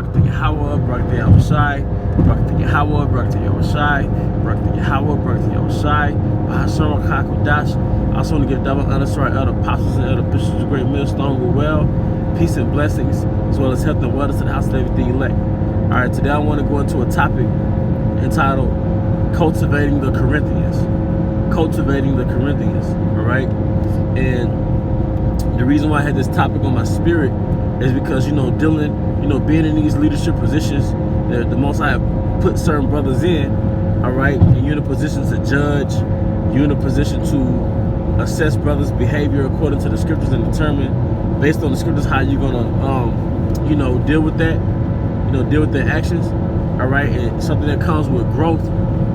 Barakatah Yahweh, Barakatah Yahushai, Barakatah Yahweh, Barakatah Yahushai, Barakatah Yahweh, Barakatah Yahushai, Bahashem Kakudash. I also want to give double honor to our elder apostles and elder bishops of Great Millstone who well. Peace and blessings, as well as health and wellness to the house of David the elect. Alright, today I want to go into a topic entitled Cultivating the Corinthians. Cultivating the Corinthians, alright? And the reason why I had this topic on my spirit is because, being in these leadership positions, the Most High have put certain brothers in, alright? And you're in a position to judge, you're in a position to assess brothers' behavior according to the scriptures and determine, based on the scriptures, how you're gonna, deal with that, deal with their actions, all right? And something that comes with growth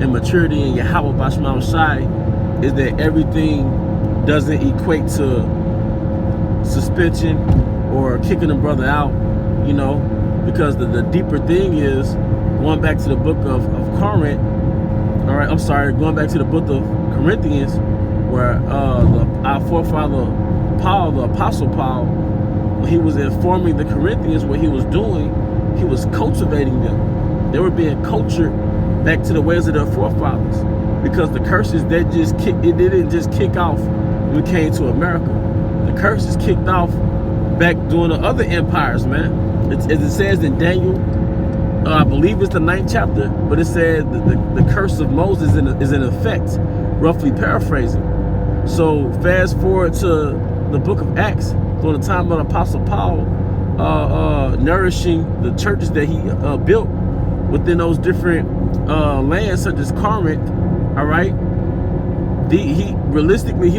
and maturity in Yahweh Bashma Shai is that everything doesn't equate to suspension or kicking a brother out, because the deeper thing is going back to the book of Corinth, all right? I'm sorry, going back to the book of Corinthians, where our forefather Paul, the Apostle Paul, when he was informing the Corinthians what he was doing, he was cultivating them. They were being cultured back to the ways of their forefathers, because the curses that it didn't just kick off when we came to America. The curses kicked off back during the other empires, man. As it says in Daniel, I believe it's the 9th chapter, but it said the curse of Moses is in effect, roughly paraphrasing. So fast forward to the book of Acts, during the time of the Apostle Paul, nourishing the churches that he built within those different lands, such as Corinth, all right? He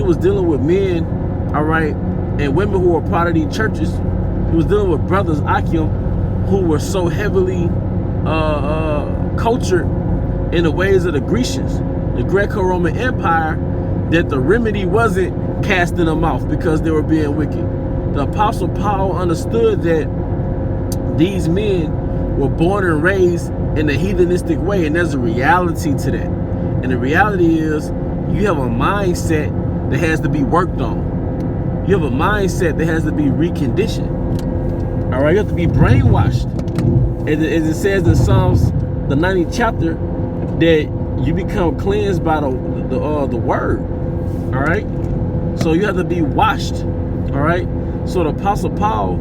was dealing with men, all right, and women who were part of these churches. He was dealing with brothers, Akim, who were so heavily cultured in the ways of the Grecians, the Greco-Roman Empire, that the remedy wasn't casting them off because they were being wicked. The Apostle Paul understood that these men were born and raised in a heathenistic way, and there's a reality to that. And the reality is, you have a mindset that has to be worked on. You have a mindset that has to be reconditioned. All right, you have to be brainwashed. As it says in Psalms, the 90th chapter, that you become cleansed by the word. All right, so you have to be washed. All right, so the Apostle Paul,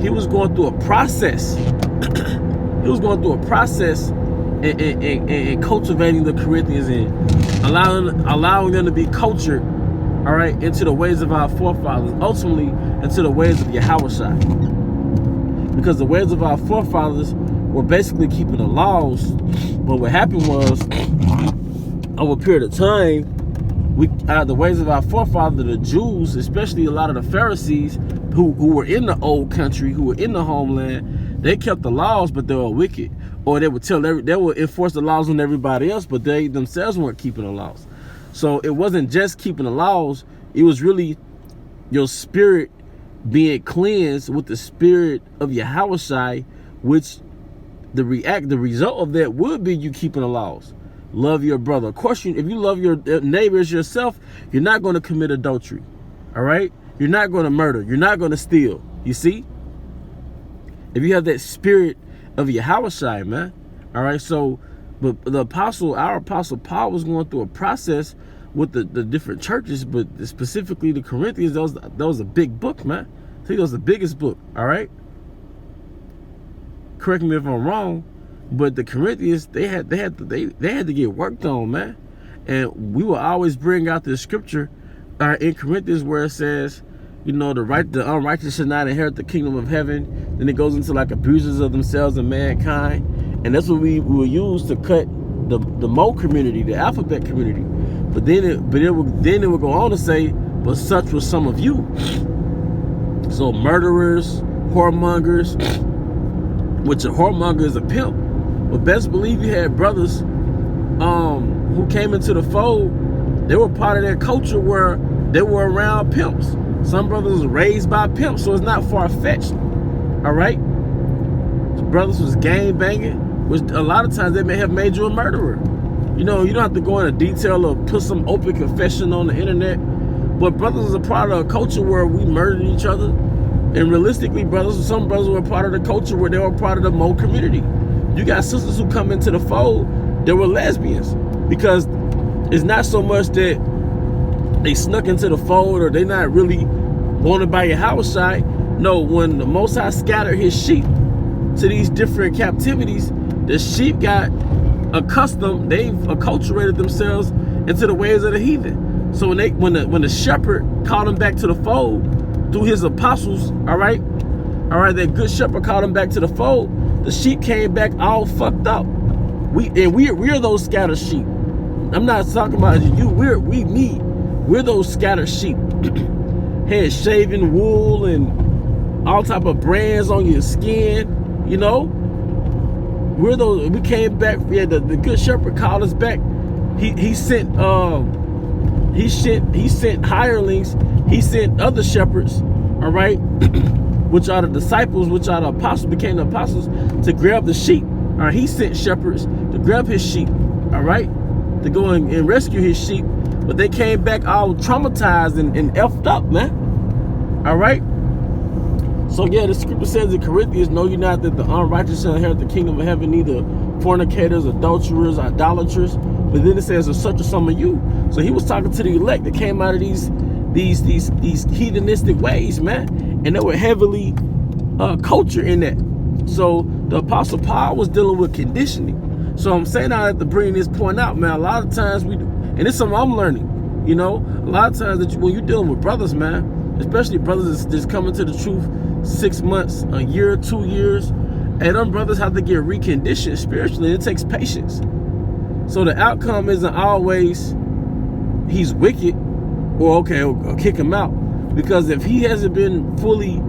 he was going through a process. He was going through a process in cultivating the Corinthians and allowing them to be cultured, all right, into the ways of our forefathers, ultimately into the ways of Yahushua. Because the ways of our forefathers were basically keeping the laws, but what happened was, over a period of time, the ways of our forefathers, the Jews, especially a lot of the Pharisees who were in the old country, who were in the homeland, they kept the laws, but they were wicked. Or they would enforce the laws on everybody else, but they themselves weren't keeping the laws. So it wasn't just keeping the laws, it was really your spirit being cleansed with the spirit of Yahushai, which the result of that would be you keeping the laws. Love your brother. Of course, if you love your neighbors yourself, you're not going to commit adultery. All right? You're not going to murder. You're not going to steal. You see? If you have that spirit of Yahushua, man. All right? So, but our apostle Paul was going through a process with the different churches, but specifically the Corinthians. That was a big book, man. I think it was the biggest book. All right? Correct me if I'm wrong. But the Corinthians, they had to get worked on, man. And we will always bring out the scripture in Corinthians where it says, the unrighteous should not inherit the kingdom of heaven. Then it goes into like abusers of themselves and mankind, and that's what we will use to cut the Mo community, the alphabet community. But then it would go on to say, but such was some of you. So murderers, whoremongers, which a whoremonger is a pimp. But best believe you had brothers who came into the fold. They were part of that culture where they were around pimps. Some brothers were raised by pimps, so it's not far-fetched. All right? Brothers was gang banging, which a lot of times they may have made you a murderer. You don't have to go into detail or put some open confession on the internet. But brothers was a part of a culture where we murdered each other. And realistically, some brothers were part of the culture where they were part of the Mo community. You got sisters who come into the fold that were lesbians, because it's not so much that they snuck into the fold or they not really wanted by Yahweh Shai. No, when the Most High scattered his sheep to these different captivities, the sheep got accustomed, they've acculturated themselves into the ways of the heathen. So when the shepherd called them back to the fold through his apostles, all right, that good shepherd called them back to the fold, the sheep came back all fucked up. We're those scattered sheep. I'm not talking about you. We're those scattered sheep. Had shaven wool and all type of brands on your skin, you know. We're those. We came back. Yeah, the good shepherd called us back. He sent hirelings. He sent other shepherds, all right, which are the disciples, which are the apostles, became the apostles, to grab the sheep. All right, he sent shepherds to grab his sheep, all right, to go and rescue his sheep. But they came back all traumatized and effed up, man. All right. So yeah, the scripture says in Corinthians, know you not that the unrighteous shall inherit the kingdom of heaven, neither fornicators, adulterers, idolaters. But then it says, there's such a some of you. So he was talking to the elect that came out of these heathenistic ways, man, and they were heavily cultured in that. So the Apostle Paul was dealing with conditioning. So I'm saying I have to bring this point out, man. A lot of times and it's something I'm learning, you know. A lot of times when you're dealing with brothers, man, especially brothers that's coming to the truth 6 months, a year, 2 years, and them brothers have to get reconditioned spiritually. It takes patience. So the outcome isn't always he's wicked or okay, or kick him out. Because if he hasn't been fully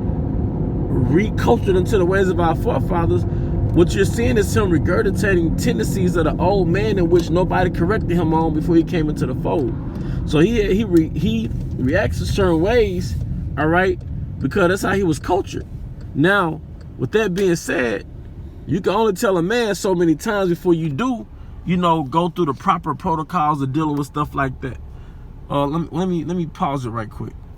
recultured into the ways of our forefathers, what you're seeing is him regurgitating tendencies of the old man in which nobody corrected him on before he came into the fold. So he reacts in certain ways, all right, because that's how he was cultured. Now, with that being said, you can only tell a man so many times before you do, you know, go through the proper protocols of dealing with stuff like that. Let me pause it right quick.